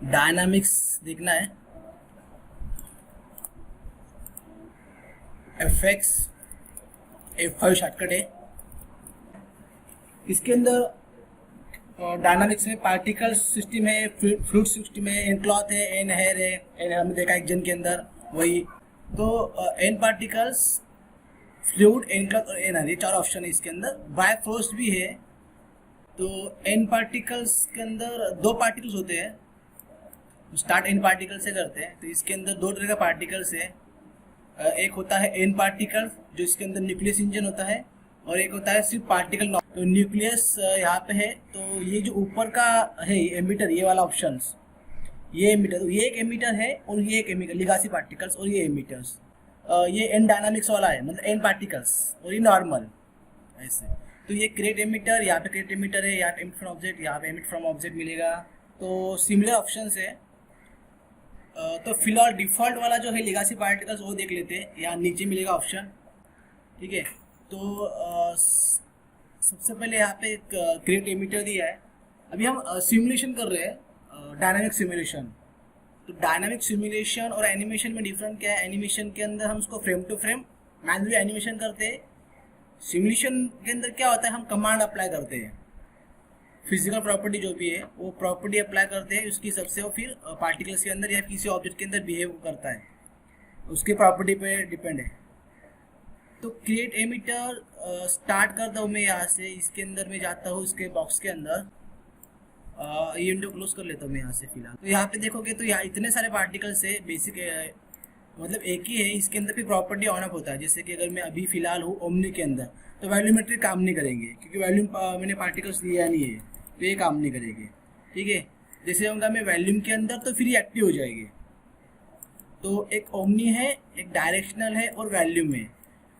Dynamics देखना है, F6 F5 shortcut है। इसके अंदर डायनामिक्स में पार्टिकल सिस्टम है, फ्लूइड सिस्टम है, एन क्लॉथ है, एन हेयर है, एन हमने देखा एक जन के अंदर वही। तो n particles, fluid, n cloth और एन हेयर, ये चार ऑप्शन है इसके अंदर। बाय फोर्स भी है। तो एन पार्टिकल्स के अंदर दो पार्टिकल्स होते हैं, स्टार्ट एन पार्टिकल से करते हैं। तो इसके अंदर दो तरह का पार्टिकल्स है। एक होता है एन पार्टिकल जो इसके अंदर न्यूक्लियस इंजन होता है, और एक होता है सिर्फ पार्टिकल। तो न्यूक्लियस यहाँ पे है। तो ये जो ऊपर का है एमिटर, ये वाला ऑप्शन, ये एमिटर, तो ये एक एमिटर है और ये एक एमिटर, लिगासी पार्टिकल्स और ये एमिटर्स। ये एन डायनामिक्स वाला है, मतलब एन पार्टिकल्स, और ये नॉर्मल ऐसे। तो ये क्रिएट एमिटर, यहाँ पे क्रिएट एमिटर है, यहाँ पे एमिट फ्रॉम ऑब्जेक्ट, यहाँ पे एमिट फ्रॉम ऑब्जेक्ट मिलेगा। तो सिमिलर ऑप्शंस है। तो फिलहाल डिफॉल्ट वाला जो है लिगासी पार्टिकल्स वो देख लेते हैं, यहाँ नीचे मिलेगा ऑप्शन। ठीक है। तो सबसे पहले यहाँ पे एक क्रिएट एमिटर दिया है। अभी हम सिमुलेशन कर रहे हैं, डायनामिक सिमुलेशन। तो डायनामिक सिमुलेशन और एनिमेशन में डिफरेंट क्या है? एनिमेशन के अंदर हम उसको frame to frame manually animation करते हैं। सिमुलेशन के अंदर क्या होता है, हम कमांड अप्लाई करते हैं, फिजिकल प्रॉपर्टी जो भी है वो प्रॉपर्टी अप्लाई करते हैं उसकी हिसाब से, वो फिर पार्टिकल्स के अंदर या किसी ऑब्जेक्ट के अंदर बिहेव करता है, उसके प्रॉपर्टी पे डिपेंड है। तो क्रिएट एमिटर स्टार्ट करता हूँ मैं यहाँ से, इसके अंदर मैं जाता हूँ इसके बॉक्स के अंदर, ये विंडो क्लोज कर लेता हूँ मैं यहाँ से फिलहाल। तो यहाँ पे देखोगे तो यहाँ इतने सारे पार्टिकल्स है, बेसिक मतलब एक ही है। इसके अंदर भी प्रॉपर्टी ऑन अप होता है। जैसे कि अगर मैं अभी फिलहाल हूँ ओमनी के अंदर, तो वॉल्यूमेट्री काम नहीं करेंगे क्योंकि वॉल्यूम मैंने पार्टिकल्स लिया नहीं है, तो ये काम नहीं करेंगे। ठीक है। जैसे होगा मैं वॉल्यूम के अंदर, तो फिर ये एक्टिव हो जाएगी। तो एक ओमनी है, एक डायरेक्शनल है और वॉल्यूम है।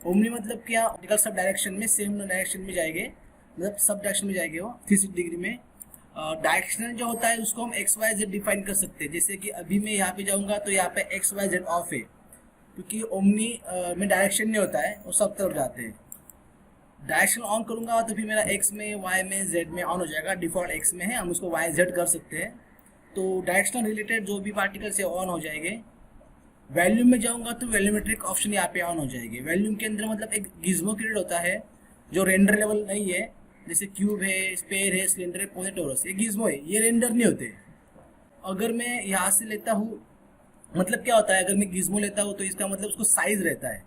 ओमनी मतलब क्या, पार्टिकल सब डायरेक्शन में सेम डायरेक्शन में जाएंगे, मतलब सब डायरेक्शन में जाएंगे वो 360 डिग्री में। डायरेक्शनल जो होता है उसको हम एक्स वाई जेड डिफाइन कर सकते हैं। जैसे कि अभी मैं यहाँ पे जाऊँगा तो यहाँ पे एक्स वाई जेड ऑफ है, क्योंकि ओमनी में डायरेक्शन नहीं होता है, वो सब तरफ जाते हैं। डायरेक्शन ऑन करूँगा तो फिर मेरा एक्स में, वाई में, जेड में ऑन हो जाएगा। डिफॉल्ट एक्स में है, हम उसको वाई जेड कर सकते हैं। तो डायरेक्शनल रिलेटेड जो भी पार्टिकल्स है ऑन हो जाएंगे। वॉल्यूम में जाऊँगा तो वॉल्यूमेट्रिक ऑप्शन यहाँ पे ऑन हो जाएगी। वॉल्यूम के अंदर मतलब एक गिज्मो क्रिएट होता है जो रेंडर लेवल नहीं है, जैसे क्यूब है, स्पेयर है, सिलेंडर है, पोनेटोरस, ये गिज्मो है, ये रेंडर नहीं होते। अगर मैं यहाँ से लेता हूँ, मतलब क्या होता है, अगर मैं गिज्मो लेता हूँ तो इसका मतलब उसको साइज रहता है।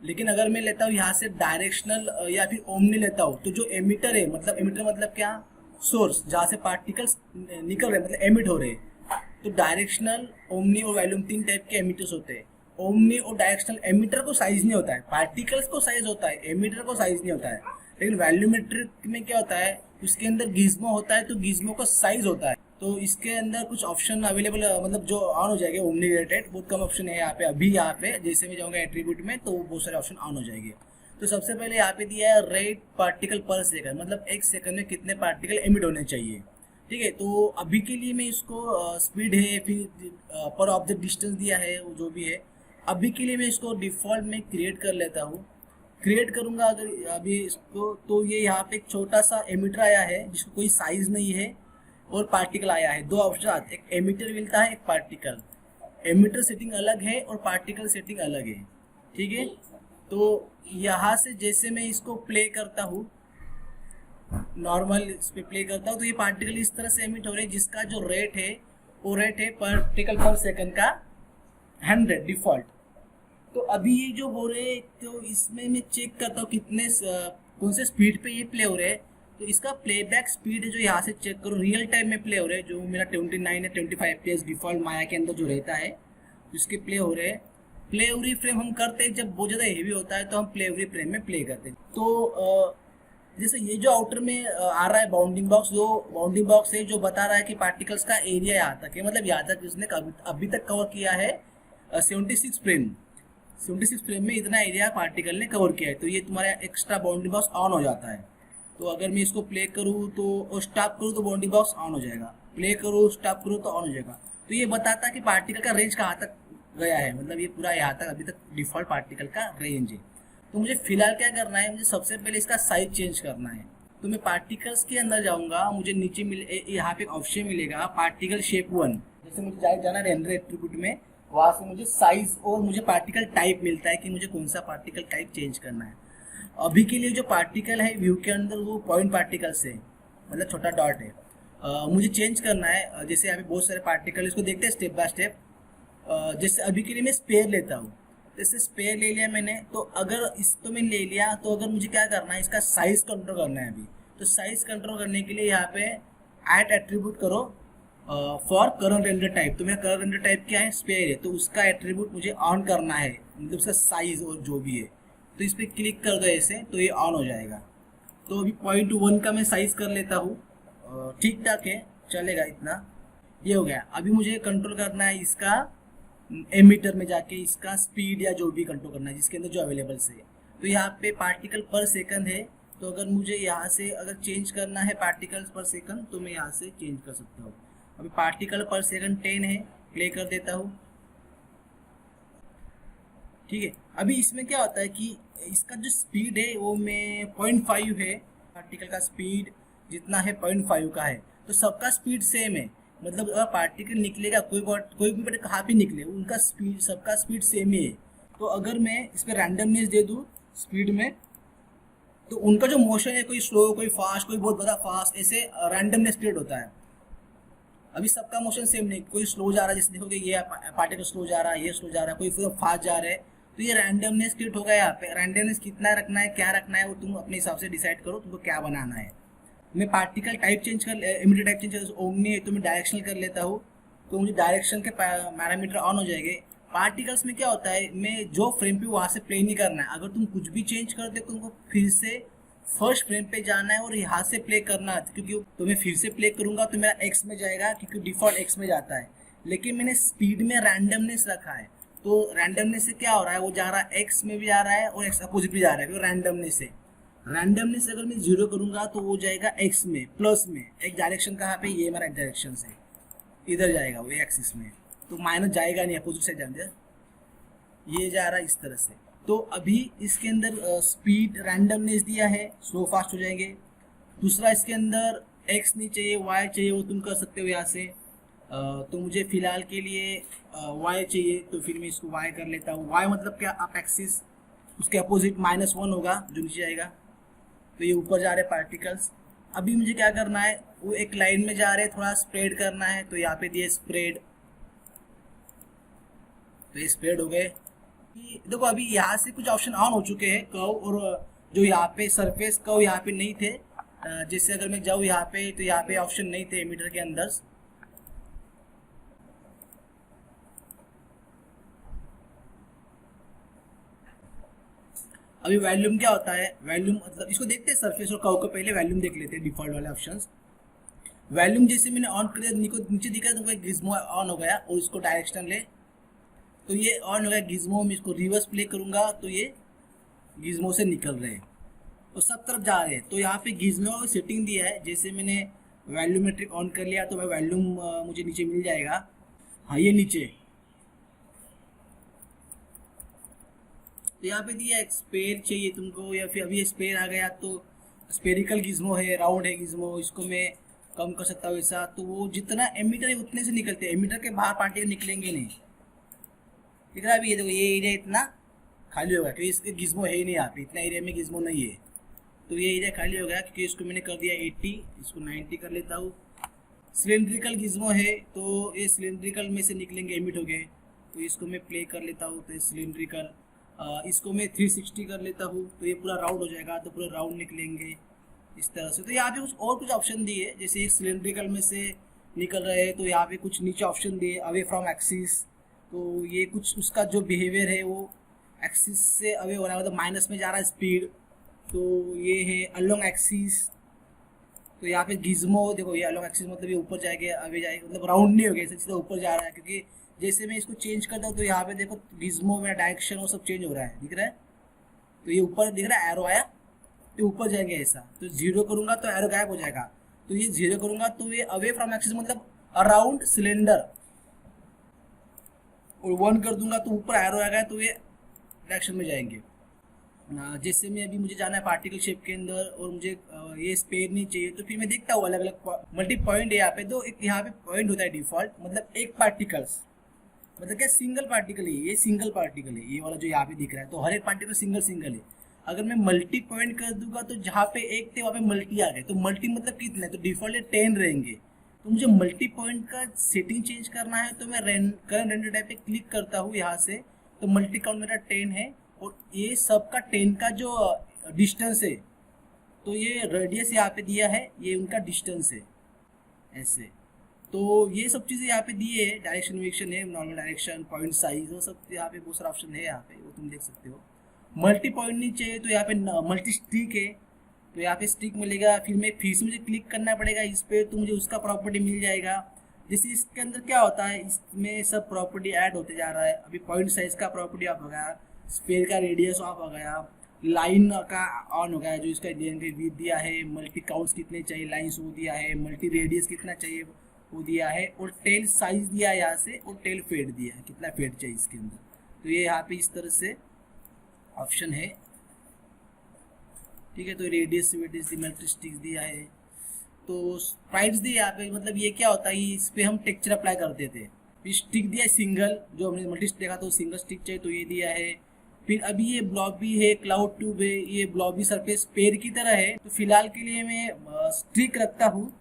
लेकिन अगर मैं लेता हूँ यहाँ से डायरेक्शनल या फिर ओमनी लेता हूँ, तो जो एमिटर है, मतलब एमिटर मतलब क्या, सोर्स जहाँ से पार्टिकल्स निकल रहे हैं, मतलब एमिट हो रहे हैं। तो डायरेक्शनल, ओमनी और वॉल्यूम तीन टाइप के एमिटर्स होते हैं। ओमनी और डायरेक्शनल एमिटर को साइज नहीं होता है, पार्टिकल्स को साइज होता है, एमिटर को साइज नहीं होता है। लेकिन वॉल्यूमेट्रिक में क्या होता है, उसके अंदर गिज्मो होता है, तो गिज्मो का साइज होता है। तो इसके अंदर कुछ ऑप्शन अवेलेबल, मतलब जो ऑन हो जाएंगे ओमनी रिलेटेड, बहुत कम ऑप्शन है यहाँ पे अभी। यहाँ पे जैसे मैं जाऊँगा एट्रीब्यूट में तो बहुत सारे ऑप्शन ऑन हो जाएंगे। तो सबसे पहले यहाँ पे दिया है रेट पार्टिकल पर सेकंड, मतलब एक सेकंड में कितने पार्टिकल एमिट होने चाहिए। ठीक है। तो अभी के लिए मैं इसको स्पीड है, फिर पर ऑब्जेक्ट डिस्टेंस दिया है, वो जो भी है। अभी के लिए मैं इसको डिफॉल्ट में क्रिएट कर लेता हूँ। क्रिएट करूँगा अगर अभी इसको, तो ये यहाँ पे एक छोटा सा एमिटर आया है जिसको कोई साइज नहीं है, और पार्टिकल आया है। दो ऑप्शन आते हैं, एक एमिटर मिलता है, एक पार्टिकल। एमिटर सेटिंग अलग है और पार्टिकल सेटिंग अलग है। ठीक है। तो यहाँ से जैसे मैं इसको प्ले करता हूँ, नॉर्मल इस पर प्ले करता हूँ, तो ये पार्टिकल इस तरह से एमिट हो रहे हैं, जिसका जो रेट है वो रेट है पार्टिकल पर सेकंड का 100 डिफॉल्ट। तो अभी ये जो हो रहे हैं, तो इसमें मैं चेक करता हूँ कितने कौन से स्पीड पे ये प्ले हो रहे हैं। तो इसका प्लेबैक स्पीड है जो यहाँ से चेक करो, रियल टाइम में प्ले हो रहे हैं, जो मेरा 29 है 25 FPS डिफॉल्ट माया के अंदर जो रहता है उसके प्ले हो रहे हैं। प्ले एवरी फ्रेम हम करते हैं जब बहुत ज़्यादा हेवी होता है, तो हम प्ले एवरी फ्रेम में प्ले करते हैं। तो जैसे ये जो आउटर में आ रहा है बाउंडिंग बॉक्स, जो बाउंडिंग बॉक्स है जो बता रहा है कि पार्टिकल्स का एरिया यहाँ तक है, मतलब यहाँ तक उसने अभी तक कवर किया है 76 फ्रेम। 76 फ्रेम में इतना एरिया पार्टिकल ने कवर किया है। तो ये तुम्हारा एक्स्ट्रा बाउंडिंग बॉक्स ऑन हो जाता है। तो अगर मैं इसको प्ले करूँ तो और स्टॉप करूँ तो बाउंडिंग बॉक्स ऑन हो जाएगा, प्ले करूँ स्टॉप करूँ तो ऑन हो जाएगा। तो ये बताता है कि पार्टिकल का रेंज कहाँ तक गया है, मतलब ये पूरा यहाँ तक अभी तक डिफॉल्ट पार्टिकल का रेंज है। तो मुझे फिलहाल क्या करना है, मुझे सबसे पहले इसका साइज चेंज करना है। तो मैं पार्टिकल्स के अंदर जाऊंगा, मुझे नीचे यहाँ पे ऑप्शन मिलेगा पार्टिकल शेप 1। जैसे मुझे जाना रेंडर एट्रीब्यूट में, वहाँ से मुझे साइज और मुझे पार्टिकल टाइप मिलता है कि मुझे कौन सा पार्टिकल टाइप चेंज करना है। अभी के लिए जो पार्टिकल है व्यू के अंदर वो पॉइंट पार्टिकल्स है, मतलब छोटा डॉट है। मुझे चेंज करना है, जैसे यहाँ पे बहुत सारे पार्टिकल, इसको देखते हैं स्टेप बाय स्टेप। जैसे अभी के लिए मैं स्पेयर लेता हूँ, जैसे स्पेयर ले लिया मैंने, तो अगर इस तो मैंने ले लिया, तो अगर मुझे क्या करना है, इसका साइज कंट्रोल करना है अभी। तो साइज कंट्रोल करने के लिए यहाँ पे ऐड एट्रीब्यूट करो फॉर करंट रेंडर टाइप। तो मेरा करंट रेंडर टाइप क्या है, स्पेयर है, तो उसका एट्रीब्यूट मुझे ऑन करना है, मतलब उसका साइज और जो भी है। तो इस पर क्लिक कर दो ऐसे, तो ये ऑन हो जाएगा। तो अभी 0.1 का मैं साइज कर लेता हूँ, ठीक ठाक है, चलेगा इतना। ये हो गया। अभी मुझे कंट्रोल करना है इसका एमीटर में जाके इसका स्पीड या जो भी कंट्रोल करना है जिसके अंदर जो अवेलेबल से। तो यहाँ पे पार्टिकल पर सेकंड है, तो अगर मुझे यहाँ से अगर चेंज करना है पार्टिकल्स पर सेकंड, तो मैं यहाँ से चेंज कर सकता हूँ। अभी पार्टिकल पर सेकंड 10 है, प्ले कर देता हूँ, ठीक है। अभी इसमें क्या होता है कि इसका जो स्पीड है वो में 0.5 है, पार्टिकल का स्पीड जितना है 0.5 का है। तो सबका स्पीड सेम है, मतलब अगर पार्टिकल निकलेगा कोई भी बट कहाँ भी निकले, उनका स्पीड सबका स्पीड सेम ही है। तो अगर मैं इस पर रैंडमनेस दे दूँ स्पीड में, तो उनका जो मोशन है, कोई स्लो कोई फास्ट कोई बहुत ज़्यादा फास्ट, ऐसे रैंडमनेस क्रिएट होता है। अभी सबका मोशन सेम नहीं, कोई स्लो जा रहा है, जैसे देखोगे ये पार्टिकल स्लो जा रहा है, ये स्लो जा रहा है, कोई फास्ट जा रहा है, तो ये रैंडमनेस क्रिएट होगा। यहाँ पे रैंडमनेस कितना रखना है, क्या रखना है, वो तुम अपने हिसाब से डिसाइड करो तुमको क्या बनाना है। मैं पार्टिकल टाइप चेंज कर इमीडिएट टाइप चेंज कर, ओमनी है तो मैं डायरेक्शनल कर लेता हूँ, तो मुझे डायरेक्शन के पैरामीटर ऑन हो जाएंगे। पार्टिकल्स में क्या होता है, मैं जो फ्रेम पे वहाँ से प्ले नहीं करना है, अगर तुम कुछ भी चेंज करते हो तुमको फिर से फर्स्ट फ्रेम पे जाना है और यहाँ से प्ले करना है, क्योंकि तो मैं फिर से प्ले करूँगा तो मेरा एक्स में जाएगा, क्योंकि डिफॉल्ट एक्स में जाता है। लेकिन मैंने स्पीड में रैंडमनेस रखा है, तो रैंडमनेस से क्या हो रहा है, वो जा रहा है एक्स में भी जा रहा है और एक्स अपोजिट भी जा रहा है, क्योंकि रैंडमनेस है। रैंडमनेस अगर मैं 0 करूंगा तो वो जाएगा एक्स में, प्लस में एक डायरेक्शन कहाँ पे, ये मेरा डायरेक्शन से इधर जाएगा वो एक्सिस में, तो माइनस जाएगा नहीं, अपोजिट से जाएगा, ये जा रहा है इस तरह से। तो अभी इसके अंदर स्पीड रैंडमनेस दिया है, स्लो फास्ट हो जाएंगे। दूसरा इसके अंदर एक्स नहीं चाहिए, वाई चाहिए, वो तुम कर सकते हो यहाँ से। तो मुझे फिलहाल के लिए वाई चाहिए, तो फिर मैं इसको वाई कर लेता हूँ। वाई मतलब क्या, आप एक्सिस, उसके अपोजिट -1 होगा जो नीचे आएगा, तो ये ऊपर जा रहे पार्टिकल्स। अभी मुझे क्या करना है, वो एक लाइन में जा रहे हैं, थोड़ा स्प्रेड करना है, तो यहाँ पे दिए स्प्रेड, तो ये स्प्रेड हो गए। देखो अभी यहाँ से कुछ ऑप्शन ऑन हो चुके हैं, कर्व, और जो यहाँ पे सरफेस कर्व यहाँ पे नहीं थे, जैसे अगर मैं जाऊँ यहाँ पे, तो यहाँ पे ऑप्शन नहीं थे मीटर के अंदर। अभी वॉल्यूम क्या होता है, वॉल्यूम मतलब इसको देखते हैं सरफेस और कर्व को, पहले वॉल्यूम देख लेते हैं, डिफॉल्ट वाले ऑप्शंस। वॉल्यूम जैसे मैंने ऑन कर दिया, नीचे दिख रहा है तुमको गिज्मो ऑन हो गया, और इसको डायरेक्शन ले, तो ये ऑन हो गया गिज्मो। में इसको रिवर्स प्ले करूंगा तो ये गिज्मो से निकल रहे हैं, तो सब तरफ जा रहे हैं। तो यहाँ पे गिज्मो सेटिंग दिया है, जैसे मैंने वॉल्यूमेट्रिक ऑन कर लिया तो मैं वॉल्यूम मुझे नीचे मिल जाएगा। हाँ ये नीचे, तो यहाँ पे दिया स्पेयर चाहिए तुमको, या फिर अभी स्पेयर आ गया तो स्पेरिकल गिज्मो है, राउंड है गिज्मो, इसको मैं कम कर सकता हूँ ऐसा। तो वो जितना एमीटर है उतने से निकलते हैं, एमीटर के बाहर पार्टिकल निकलेंगे नहीं। दिख रहा है अभी, ये देखो ये एरिया इतना खाली होगा, क्योंकि इसके गिज्मो है ही नहीं, यहाँ पे इतना एरिया में गिज्मो नहीं है, तो ये एरिया खाली हो गया, क्योंकि इसको मैंने कर दिया 80, इसको 90 कर लेता हूँ। सिलेंड्रिकल गिज्मो है, तो ये सिलेंड्रिकल में से निकलेंगे, एमिट हो गए, तो इसको मैं प्ले कर लेता हूँ, तो सिलेंड्रिकल, इसको मैं 360 कर लेता हूँ, तो ये पूरा राउंड हो जाएगा, तो पूरा राउंड निकलेंगे इस तरह से। तो यहाँ पे कुछ ऑप्शन दिए, जैसे ये सिलेंड्रिकल में से निकल रहे हैं, तो यहाँ पे कुछ नीचे ऑप्शन दिए, अवे फ्रॉम एक्सिस, तो ये कुछ उसका जो बिहेवियर है वो एक्सिस से अवे हो रहा है, मतलब माइनस में जा रहा है स्पीड, तो ये है अलोंग एक्सिस। तो यहाँ पे गिज्मो देखो, ये अलोंग एक्सिस मतलब ये ऊपर जाएगा, अवे जाएगा, मतलब राउंड नहीं हो गया, सीधा ऊपर जा रहा है, क्योंकि जैसे मैं इसको चेंज करता हूँ तो यहाँ पे देखो गिज्मो में डायरेक्शन वो सब चेंज हो रहा है, दिख रहा है, तो ये ऊपर दिख रहा है, एरो आया तो ऊपर जाएंगे ऐसा। तो 0 करूंगा तो एरो गायब हो जाएगा, तो ये 0 करूंगा तो ये अवे फ्रॉम एक्सिस मतलब अराउंड सिलेंडर, और 1 कर दूंगा तो ऊपर एरो आ गया, तो ये डायरेक्शन में जाएंगे। जैसे मैं अभी मुझे जाना है पार्टिकल शेप के अंदर और मुझे ये स्पेयर नहीं चाहिए, तो फिर मैं देखता हूँ अलग अलग मल्टी पॉइंट है यहाँ पे। तो एक यहाँ पे पॉइंट होता है डिफॉल्ट, मतलब एक पार्टिकल्स, मतलब क्या सिंगल पार्टिकल है, ये सिंगल पार्टिकल है ये वाला जो यहाँ पे दिख रहा है। तो हर एक पार्टिकल सिंगल सिंगल है। अगर मैं मल्टी पॉइंट कर दूंगा तो जहाँ पे एक थे वहाँ पे मल्टी आ गए, तो मल्टी मतलब कितने, तो डिफॉल्ट 10 रहेंगे। तो मुझे मल्टी पॉइंट का सेटिंग चेंज करना है, तो मैं करंट रेंडर टाइप पे क्लिक करता हूँ यहाँ से। तो मल्टी काउंट मेरा 10 है और ये सबका 10 का जो डिस्टेंस है, तो ये रेडियस यहाँ पे दिया है, ये उनका डिस्टेंस है ऐसे। तो ये सब चीज़ें यहाँ पे दिए है, डायरेक्शन वेक्शन है, नॉर्मल डायरेक्शन, पॉइंट साइज, वो सब यहाँ पे बहुत सारा ऑप्शन है यहाँ पे, वो तुम देख सकते हो। मल्टी पॉइंट नहीं चाहिए तो यहाँ पे मल्टी स्टिक है, तो यहाँ पे स्टिक मिलेगा। फिर से मुझे क्लिक करना पड़ेगा इस पे, तो मुझे उसका प्रॉपर्टी मिल जाएगा। जैसे इसके अंदर क्या होता है, इसमें सब प्रॉपर्टी ऐड होते जा रहा है। अभी पॉइंट साइज का प्रॉपर्टी ऑफ हो गया, स्पेयर का रेडियस ऑफ हो गया, लाइन का ऑन हो गया, जो इसका विथ दिया है, मल्टी काउंट्स कितने चाहिए लाइन्स वो दिया है, मल्टी रेडियस कितना चाहिए वो दिया है, और टेल साइज दिया है यहाँ से, और टेल फेड दिया है, कितना फेड चाहिए इसके अंदर। तो ये यहाँ पे इस तरह से ऑप्शन है, ठीक है। तो रेडियस वेडियस मल्टी स्टिक्स दिया है, तो स्प्राइट्स दिए यहाँ पे। मतलब ये क्या होता है, इस पे हम टेक्सचर अप्लाई करते थे। फिर स्टिक दिया है सिंगल, जो हमने मल्टी स्टिक देखा तो सिंगल स्टिक चाहिए, तो ये दिया है। फिर अभी ये ब्लॉबी है, क्लाउड ट्यूब है, ये ब्लॉबी सरफेस पेड़ की तरह है। तो फिलहाल के लिए मैं स्टिक रखता हूँ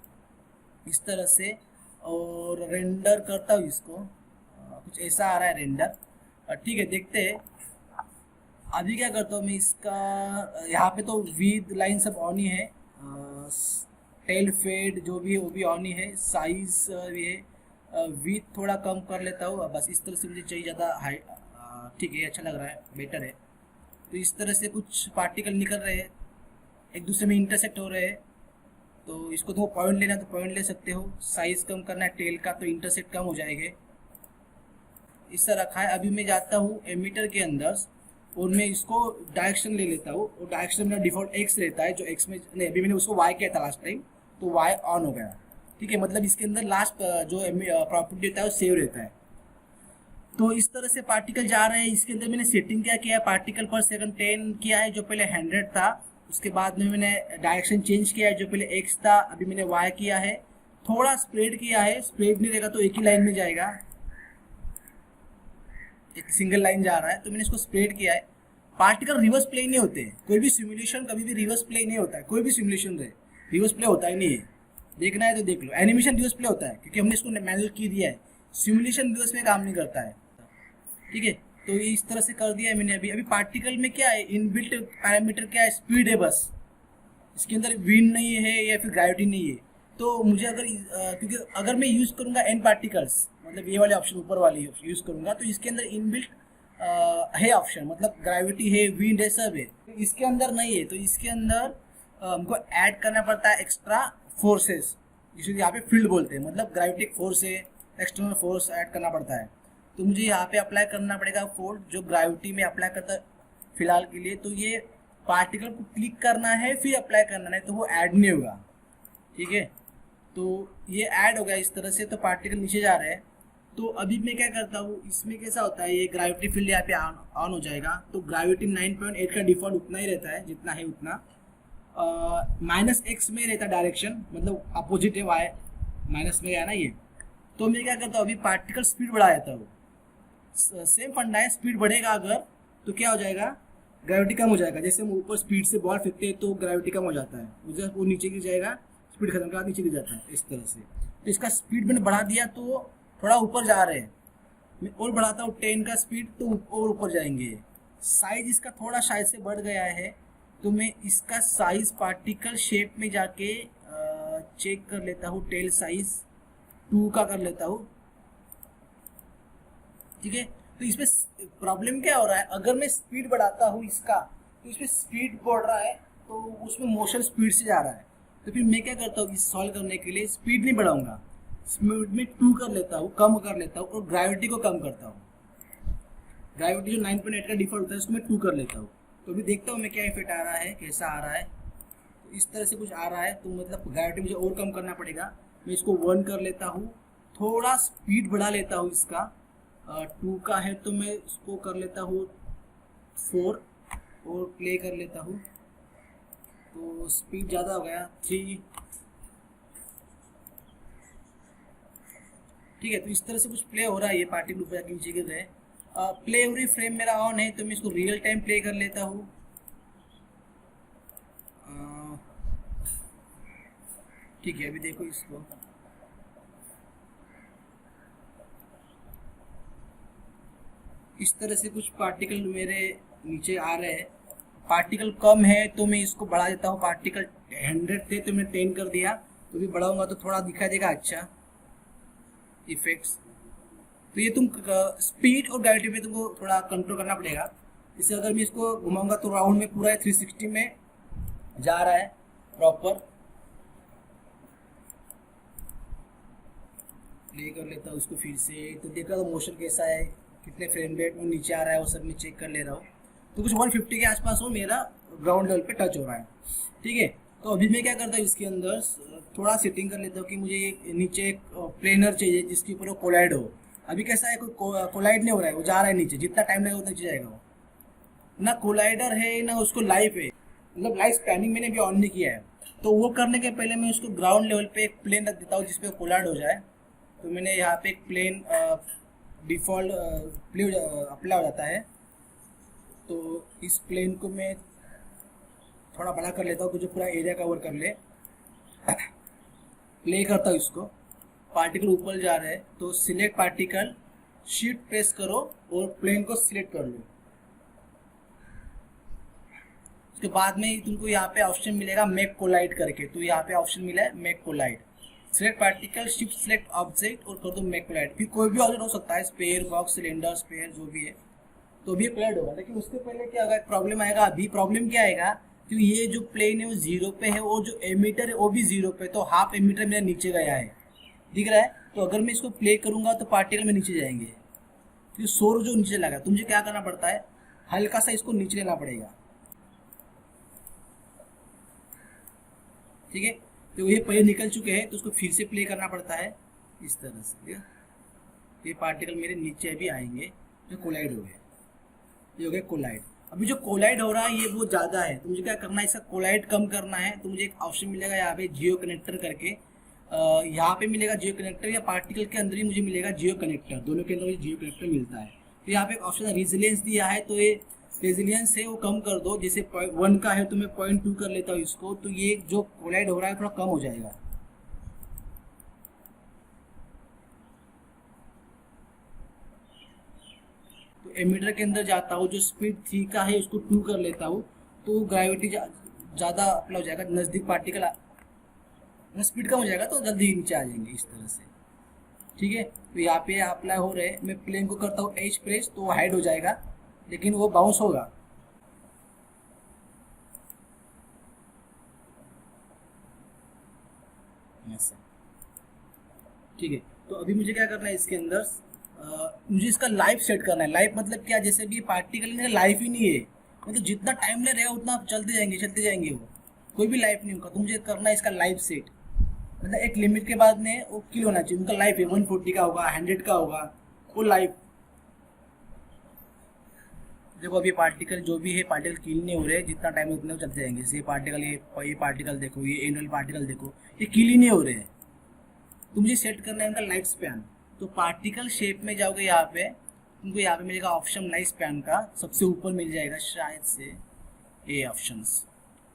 इस तरह से, और रेंडर करता हूँ इसको। कुछ ऐसा आ रहा है रेंडर, ठीक है, देखते हैं। अभी क्या करता हूँ मैं इसका, यहाँ पे तो विद लाइन सब ऑन ही है, टेल फेड जो भी है वो भी ऑन ही है, साइज भी है, विथ थोड़ा कम कर लेता हूँ बस। इस तरह से मुझे चाहिए ज़्यादा हाई, ठीक है, अच्छा लग रहा है, बेटर है। तो इस तरह से कुछ पार्टिकल निकल रहे हैं, एक दूसरे में इंटरसेक्ट हो रहे हैं। तो इसको तो पॉइंट लेना तो पॉइंट ले सकते हो, साइज कम करना है टेल का तो इंटरसेक्ट कम हो जाएंगे। इस तरह रखा है। अभी मैं जाता हूँ एमीटर के अंदर और मैं इसको डायरेक्शन ले लेता हूँ, और डायरेक्शन मेरा डिफॉल्ट एक्स रहता है, जो एक्स में नहीं, अभी मैंने उसको वाई किया था लास्ट टाइम, तो वाई ऑन हो गया, ठीक है। मतलब इसके अंदर लास्ट जो प्रॉपर्टी रहता है वो सेव रहता है। तो इस तरह से पार्टिकल जा रहे हैं। इसके अंदर मैंने सेटिंग क्या किया है, पार्टिकल पर सेकंड 10 किया है, जो पहले 100 था। उसके बाद में मैंने डायरेक्शन चेंज किया है, जो पहले एक्स था अभी मैंने वाई किया है। थोड़ा स्प्रेड किया है, स्प्रेड नहीं रहेगा तो एक ही लाइन में जाएगा, एक सिंगल लाइन जा रहा है, तो मैंने इसको स्प्रेड किया है। पार्टिकल रिवर्स प्ले नहीं होते, कोई भी सिमुलेशन कभी भी रिवर्स प्ले नहीं होता है, कोई भी सिमुलेशन रहे रिवर्स प्ले होता ही नहीं है। देखना है तो देख लो, एनिमेशन रिवर्स प्ले होता है क्योंकि हमने इसको मैनुअल की दिया है, सिमुलेशन रिवर्स में काम नहीं करता है, ठीक है। तो ये इस तरह से कर दिया है मैंने। अभी पार्टिकल में क्या है, इनबिल्ट पैरामीटर क्या है, स्पीड है बस, इसके अंदर विंड नहीं है या फिर ग्रेविटी नहीं है। तो मुझे अगर क्योंकि अगर मैं यूज़ करूँगा एन पार्टिकल्स, मतलब ये वाले ऑप्शन ऊपर वाली यूज़ करूँगा, तो इसके अंदर इनबिल्ट है ऑप्शन, मतलब ग्रेविटी है, विंड है, सब है। तो इसके अंदर नहीं है, तो इसके अंदर हमको ऐड करना पड़ता है एक्स्ट्रा फोर्सेस, जिसे यहाँ पे फील्ड बोलते हैं, मतलब ग्रेविटी फोर्स है, एक्सटर्नल फोर्स ऐड करना पड़ता है। तो मुझे यहाँ पे अप्लाई करना पड़ेगा फोर्स, जो ग्रेविटी में अप्लाई करता है फिलहाल के लिए। तो ये पार्टिकल को क्लिक करना है फिर अप्लाई करना है, तो वो ऐड नहीं होगा, ठीक है। तो ये ऐड हो गया इस तरह से, तो पार्टिकल नीचे जा रहे हैं। तो अभी मैं क्या करता हूँ, इसमें कैसा होता है, ये ग्रेविटी फील्ड यहाँ पे ऑन हो जाएगा। तो ग्रेविटी 9.8 का डिफॉल्ट उतना ही रहता है जितना है उतना, -x में रहता है डायरेक्शन, मतलब अपोजिट है, वाई माइनस में गया ना ये। तो मैं क्या करता हूँ, अभी पार्टिकल स्पीड बढ़ा देता हूँ। सेम फंडा है, स्पीड बढ़ेगा अगर तो क्या हो जाएगा, ग्रेविटी कम हो जाएगा। जैसे हम ऊपर स्पीड से बॉल फेंकते हैं तो ग्रेविटी कम हो जाता है, वो नीचे गिर जाएगा, स्पीड खत्म के बाद नीचे गिर जाता है इस तरह से। तो इसका स्पीड मैंने बढ़ा दिया तो थोड़ा ऊपर जा रहे हैं, मैं और बढ़ाता हूँ 10 का स्पीड तो और ऊपर जाएंगे। साइज इसका थोड़ा शायद से बढ़ गया है, तो मैं इसका साइज पार्टिकल शेप में जाके चेक कर लेता हूँ, टेल साइज 2 का कर लेता हूँ, ठीक है। तो इसमें प्रॉब्लम क्या हो रहा है, अगर मैं स्पीड बढ़ाता हूँ इसका, तो इसमें स्पीड बढ़ रहा है, तो उसमें मोशन स्पीड से जा रहा है। तो फिर मैं क्या करता हूँ, इस सॉल्व करने के लिए स्पीड नहीं बढ़ाऊंगा, स्पीड में 2 कर लेता हूँ, कम कर लेता हूँ, और ग्रेविटी को कम करता हूँ। ग्रेविटी जो 9.8 का डिफॉल्ट होता है उसको मैं 2 कर लेता हूँ। तो अभी देखता हूँ मैं क्या इफेक्ट आ रहा है, कैसा आ रहा है। तो इस तरह से कुछ आ रहा है, तो मतलब ग्रेविटी मुझे और कम करना पड़ेगा। मैं इसको 1 कर लेता हूँ, थोड़ा स्पीड बढ़ा लेता हूँ इसका, 2 का है तो मैं इसको कर लेता हूँ 4, और प्ले कर लेता हूँ। तो स्पीड ज़्यादा हो गया 3। ठीक है, तो इस तरह से कुछ प्ले हो रहा है। ये पार्टिकल ऊपर जाके नीचे गिर रहे हैं। प्ले एवरी फ्रेम मेरा ऑन है, तो मैं इसको रियल टाइम प्ले कर लेता हूँ। ठीक है, अभी देखो इसको। इस तरह से कुछ पार्टिकल मेरे नीचे आ रहे हैं। पार्टिकल कम है तो मैं इसको बढ़ा देता हूँ। पार्टिकल 100 थे तो मैं 10 कर दिया। तो भी बढ़ाऊंगा तो थोड़ा दिखाई देगा अच्छा इफेक्ट्स। तो ये तुम स्पीड और ग्रेविटी पे तुमको थोड़ा कंट्रोल करना पड़ेगा। जैसे अगर मैं इसको घुमाऊंगा तो राउंड में पूरा 360 में जा रहा है प्रॉपर। प्ले कर लेता हूँ उसको फिर से, तो देखा तो मोशन कैसा है, कितने फ्रेम रेट में नीचे आ रहा है, वो सब मैं चेक कर ले रहा हूँ। तो कुछ 150 के आसपास हो मेरा ग्राउंड लेवल पे टच हो रहा है। ठीक है, तो अभी मैं क्या करता हूँ इसके अंदर थोड़ा सेटिंग कर लेता हूँ कि मुझे नीचे एक प्लेनर चाहिए जिसके ऊपर वो कोलाइड हो। अभी कैसा है, कोई कोलाइड नहीं हो रहा है, वो जा रहा है नीचे, जितना टाइम लगेगा उतना नीचे जाएगा वो। ना कोलाइडर है ना उसको लाइव है, मतलब लाइव स्पैनिंग मैंने भी ऑन नहीं किया है। तो वो करने के पहले मैं उसको ग्राउंड लेवल पे एक प्लेन रख देता हूँ जिसपे कोलाइड हो जाए। तो मैंने यहाँ पे एक प्लेन डिफ़ॉल्ट अप्लाई हो जाता है। तो इस प्लेन को मैं थोड़ा बड़ा कर लेता हूँ, जो पूरा एरिया कवर कर ले। प्ले करता हूँ इसको, पार्टिकल ऊपर जा रहे हैं तो सिलेक्ट पार्टिकल, शिफ्ट प्रेस करो और प्लेन को सिलेक्ट कर लो। उसके बाद में तुमको यहाँ पे ऑप्शन मिलेगा मेक कोलाइड करके। तो यहाँ पे ऑप्शन मिला है make collide. Select particle, shift select object और कर दो मेक कोलाइड। फिर कोई भी ऑब्जेक्ट हो सकता है, स्पेयर, बॉक्स, सिलेंडर, स्पेयर जो भी है, तो भी कोलाइड होगा। लेकिन उसके पहले क्या होगा, प्रॉब्लम आएगा। अभी प्रॉब्लम क्या आएगा कि ये जो प्लेन है वो 0 पे है और जो एमीटर है वो भी 0 पे, तो हाफ एमीटर मेरा नीचे गया है, दिख रहा है। तो अगर मैं इसको प्ले करूंगा तो पार्टिकल में नीचे जाएंगे, तो शोर जो नीचे लगा, तो मुझे क्या करना पड़ता है, हल्का सा इसको नीचे लेना पड़ेगा। ठीक है, तो ये पहले निकल चुके हैं तो उसको फिर से प्ले करना पड़ता है इस तरह से। ये पार्टिकल मेरे नीचे अभी आएंगे जो कोलाइड हो गए, ये हो गया कोलाइड। अभी जो कोलाइड हो रहा है ये बहुत ज़्यादा है, तो मुझे क्या करना है, इसका कोलाइड कम करना है। तो मुझे एक ऑप्शन मिलेगा यहाँ पे जियो कनेक्टर करके। यहाँ पे मिलेगा जियो कनेक्टर, या पार्टिकल के अंदर ही मुझे मिलेगा जियो कनेक्टर, दोनों के अंदर मुझे जियो कनेक्टर मिलता है। तो यहाँ पे एक ऑप्शन रेजिलियंस दिया है, तो ये रेजिलियंस है वो कम कर दो। जैसे 1 का है तो मैं 0.2 कर लेता हूँ इसको, तो ये जो कोलाइड हो रहा है थोड़ा कम हो जाएगा। तो एमीटर के अंदर जाता हूँ, जो स्पीड 3 का है उसको 2 कर लेता हूँ, तो ग्रेविटी ज़्यादा अप्लाई हो जाएगा। नज़दीक पार्टिकल स्पीड कम हो जाएगा तो जल्दी नीचे आ जाएंगे इस तरह से। ठीक है, तो यहाँ पे अप्लाई हो रहे हैं। मैं प्लेन को करता हूँ एच प्रेस, तो वो हाइड हो जाएगा लेकिन वो बाउंस होगा। ठीक है, तो अभी मुझे क्या करना है इसके अंदर, मुझे इसका लाइफ सेट करना है। लाइफ मतलब क्या, जैसे भी पार्टिकल लाइफ ही नहीं है, मतलब जितना टाइम ले रहेगा उतना चलते जाएंगे वो, कोई भी लाइफ नहीं होगा। तो मुझे करना है इसका लाइफ सेट, मतलब एक लिमिट के बाद में वो किल होना चाहिए। उनका लाइफ है 140 का होगा, 100 का होगा, वो लाइफ। देखो अभी पार्टिकल जो भी है, पार्टिकल किल नहीं हो रहे, जितना टाइम उतने चलते जाएंगे। जैसे पार्टिकल, ये पार्टिकल देखो, ये एनुअल पार्टिकल देखो, ये किल ही नहीं हो रहे हैं। तो मुझे सेट करना है उनका लाइफ स्पैन। तो पार्टिकल शेप में जाओगे यहाँ पे, तुमको यहाँ पे मिलेगा ऑप्शन लाइफ स्पैन का, सबसे ऊपर मिल जाएगा शायद से ये ऑप्शंस।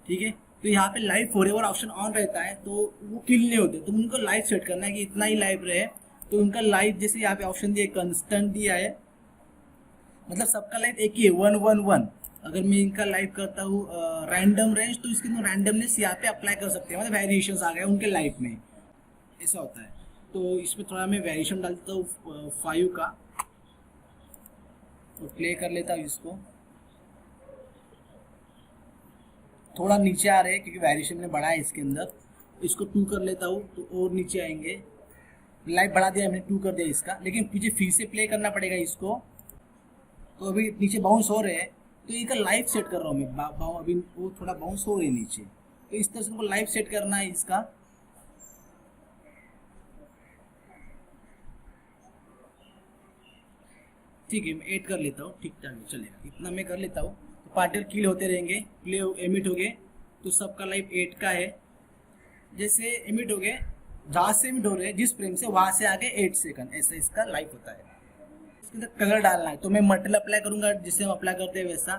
ठीक है, तो यहाँ पे लाइफ फॉरएवर ऑप्शन ऑन रहता है, तो वो किल नहीं होते। तो उनको लाइफ सेट करना है कि इतना ही लाइफ रहे। तो उनका लाइफ जैसे यहाँ पे ऑप्शन दिया, कंस्टेंट दिया है, मतलब सबका लाइफ एक ही है, 111। अगर मैं इनका लाइफ करता हूँ रैंडम रेंज, तो इसके रैंडमनेस यहाँ पे अप्लाई कर सकते हैं, मतलब वेरिएशंस आ गए उनके लाइफ में, ऐसा होता है। तो इसमें थोड़ा मैं वेरिएशन डाल देता हूँ 5 का, तो प्ले कर लेता हूँ इसको। थोड़ा नीचे आ रहे हैं क्योंकि वेरिएशन मैंने बढ़ा है इसके अंदर। इसको 2 कर लेता हूँ तो और नीचे आएंगे। लाइफ बढ़ा दिया मैंने, 2 कर दिया इसका, लेकिन मुझे फिर से प्ले करना पड़ेगा इसको। तो अभी नीचे बाउंस हो रहे हैं, तो इनका लाइफ सेट कर रहा हूँ मैं। अभी वो थोड़ा बाउंस हो रही है नीचे, तो इस तरह से हमको लाइफ सेट करना है इसका। ठीक है, मैं 8 कर लेता हूँ, ठीक ठाक चलेगा, इतना मैं कर लेता हूँ। तो पार्टिकल किल होते रहेंगे, एमिट हो गए, तो सबका लाइफ 8 का है। जैसे एमिट हो गए, जहाँ से एमिट हो रहे हैं जिस फ्रेम से, वहाँ से आगे 8 सेकंड, ऐसा इसका लाइफ होता है। इसके अंदर कलर डालना है, तो मैं मटेरियल अप्लाई करूँगा जिससे हम अप्लाई करते हैं वैसा,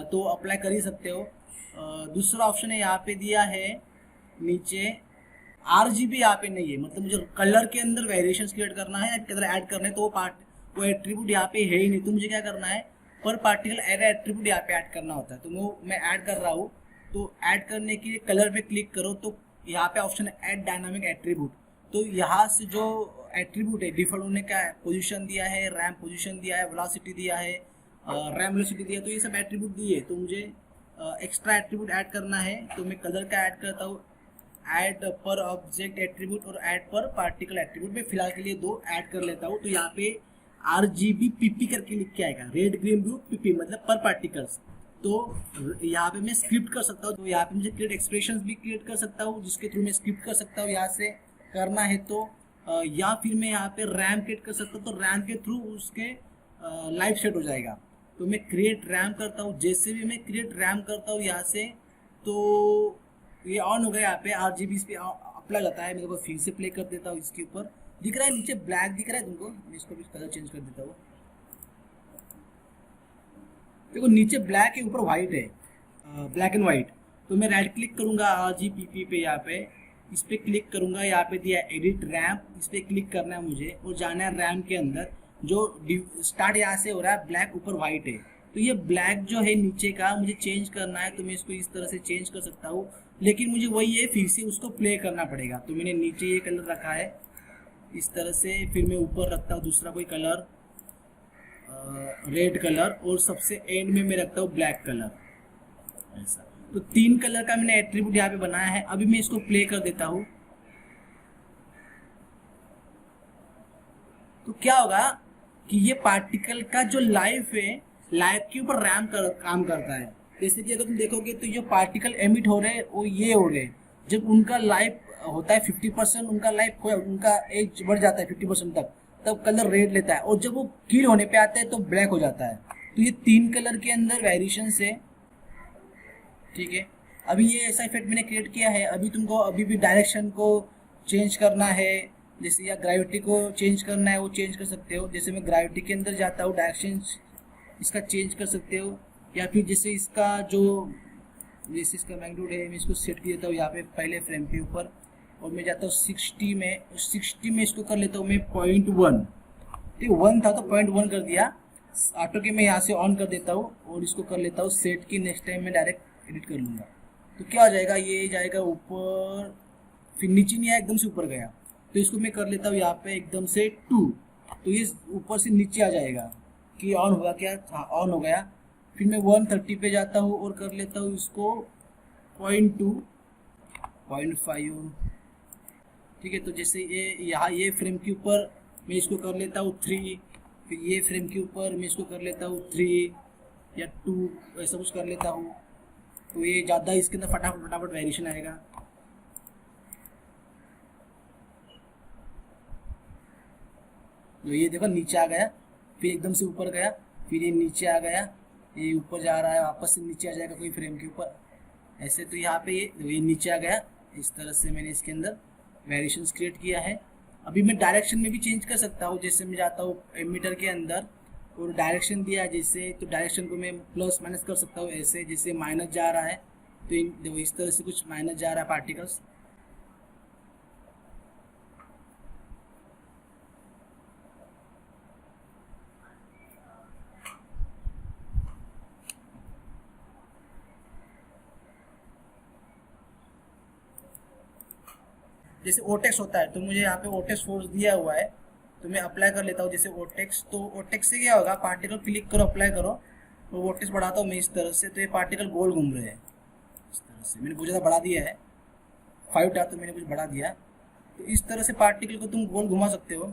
तो अप्लाई कर ही सकते हो। दूसरा ऑप्शन है यहाँ पे दिया है नीचे, RGB यहाँ पे नहीं है, मतलब मुझे कलर के अंदर वेरिएशंस क्रिएट करना है, के अंदर ऐड करना है, तो वो एट्रीब्यूट यहाँ पे है ही नहीं। तो मुझे क्या करना है, पर पार्टिकल एरे एट्रीब्यूट यहाँ पे ऐड करना होता है, तो मैं ऐड कर रहा हूँ। तो ऐड करने के लिए कलर पे क्लिक करो, तो यहाँ पे ऑप्शन है ऐड डायनामिक एट्रीब्यूट। तो यहाँ से जो एट्रीब्यूट है डिफॉल्ट होने का पोजीशन दिया है, रैम पोजीशन दिया है, वेलोसिटी दिया है, रैम वेलोसिटी दिया है, तो ये सब एट्रीब्यूट दिए। तो मुझे एक्स्ट्रा एट्रीब्यूट ऐड करना है, तो मैं कलर का ऐड करता हूँ, ऐड पर ऑब्जेक्ट एट्रीब्यूट और ऐड पर पार्टिकल एट्रीब्यूट में फिलहाल के लिए 2 ऐड कर लेता हूँ। तो यहाँ पे RGB PP करके लिख के आएगा, रेड ग्रीन ब्लू PP, मतलब पर पार्टिकल्स। तो यहाँ पे मैं स्क्रिप्ट कर सकता हूँ, तो यहाँ पे मुझे क्रिएट एक्सप्रेशंस भी क्रिएट कर सकता हूँ, जिसके थ्रू मैं स्क्रिप्ट कर सकता हूँ यहाँ से करना है तो, या फिर मैं यहाँ पे रैम क्रिएट कर सकता हूँ, तो रैम के थ्रू उसके लाइव सेट हो जाएगा। तो मैं क्रिएट रैम करता हूँ, जैसे भी मैं क्रिएट रैम करता हूँ यहाँ से, तो ये ऑन हो गया। यहाँ पे RGB इस पे अप्लाई जाता है। मेरे को फिर से प्ले कर देता हूँ, इसके ऊपर दिख रहा है नीचे ब्लैक दिख रहा है तुमको, मैं इसको भी कलर चेंज कर देता हूँ। देखो नीचे ब्लैक है, ऊपर व्हाइट है, ब्लैक एंड व्हाइट। तो मैं राइट क्लिक करूंगा RGBP पे, यहाँ पे इस पे क्लिक करूंगा, यहाँ पे दिया एडिट रैम, इस पे क्लिक करना है मुझे और जाना है रैम के अंदर। जो स्टार्ट यहाँ से हो रहा है ब्लैक, ऊपर व्हाइट है, तो ये ब्लैक जो है नीचे का मुझे चेंज करना है, तो मैं इसको इस तरह से चेंज कर सकता हूँ, लेकिन मुझे वही है फिर से उसको प्ले करना पड़ेगा। तो मैंने नीचे ये कलर रखा है इस तरह से, फिर मैं ऊपर रखता हूँ दूसरा कोई कलर, रेड कलर, और सबसे एंड में मैं रखता हूँ ब्लैक कलर, ऐसा। तो 3 कलर का मैंने एट्रीब्यूट यहाँ पे बनाया है। अभी मैं इसको प्ले कर देता हूँ, तो क्या होगा कि ये पार्टिकल का जो लाइफ है, लाइफ के ऊपर रैम काम करता है। जैसे कि अगर तुम देखोगे तो जो पार्टिकल एमिट हो रहे हैं वो ये हो रहे हैं, जब उनका लाइफ होता है 50%, उनका लाइफ उनका एज बढ़ जाता है 50% तक, तब कलर रेड लेता है, और जब वो किल होने पे आता है तो ब्लैक हो जाता है। तो ये 3 कलर के अंदर वेरिएशन है, ठीक है। अभी ये ऐसा इफेक्ट मैंने क्रिएट किया है। अभी तुमको अभी भी डायरेक्शन को चेंज करना है, जैसे या ग्रेविटी को चेंज करना है, वो चेंज कर सकते हो। जैसे मैं ग्रेविटी के अंदर जाता हूँ, डायरेक्शन इसका चेंज कर सकते हो, या फिर जैसे इसका जो जैसे इसका मैग्नीट्यूड है, मैं इसको सेट कर देता हूँ यहाँ पे पहले फ्रेम के ऊपर, और मैं जाता हूँ 60 में, 60 में इसको कर लेता हूँ मैं 0.1, ठीक, 1 था तो 0.1 कर दिया। ऑटो के मैं यहाँ से ऑन कर देता हूँ और इसको कर लेता हूँ सेट की, नेक्स्ट टाइम मैं डायरेक्ट एडिट कर लूँगा। तो क्या हो जाएगा, ये जाएगा ऊपर, फिर नीचे नहीं आया, एकदम से ऊपर गया। तो इसको मैं कर लेता हूँ यहाँ पे एकदम से 2, तो ये ऊपर से नीचे आ जाएगा। कि ऑन होगा क्या, हाँ ऑन हो गया। फिर मैं 130 पे जाता हूँ और कर लेता हूँ इसको 0.2, 0.5, ठीक है। तो जैसे ये यहाँ ये फ्रेम के ऊपर मैं इसको कर लेता हूँ 3, फिर ये फ्रेम के ऊपर मैं इसको कर लेता हूँ 3 या 2, ऐसा कुछ कर लेता हूँ। तो ये ज़्यादा इसके अंदर फटाफट वेरिएशन आएगा। तो ये देखो नीचे आ गया, फिर एकदम से ऊपर गया, फिर ये नीचे आ गया, ये ऊपर जा रहा है, वापस से नीचे आ जाएगा कोई फ्रेम के ऊपर ऐसे। तो यहाँ पे ये नीचे आ गया। इस तरह से मैंने इसके अंदर वेरिएशंस क्रिएट किया है। अभी मैं डायरेक्शन में भी चेंज कर सकता हूँ। जैसे मैं जाता हूँ एमीटर के अंदर और डायरेक्शन दिया जैसे, तो डायरेक्शन को मैं प्लस माइनस कर सकता हूँ ऐसे। जैसे माइनस जा रहा है तो इस तरह से कुछ माइनस जा रहा है पार्टिकल्स। जैसे ओटेक्स होता है तो मुझे यहाँ पे ओटेक्स फोर्स दिया हुआ है, तो मैं अप्लाई कर लेता हूँ जैसे ओटेक्स। तो ओटेक्स से क्या होगा, पार्टिकल क्लिक करो, अप्लाई करो, तो ओटेक्स बढ़ाता हूँ मैं इस तरह से, तो ये पार्टिकल गोल घूम रहे हैं इस तरह से। मैंने कुछ ज़्यादा बढ़ा दिया है, 5 था तो मैंने कुछ बढ़ा दिया। तो इस तरह से पार्टिकल को तुम गोल घुमा सकते हो।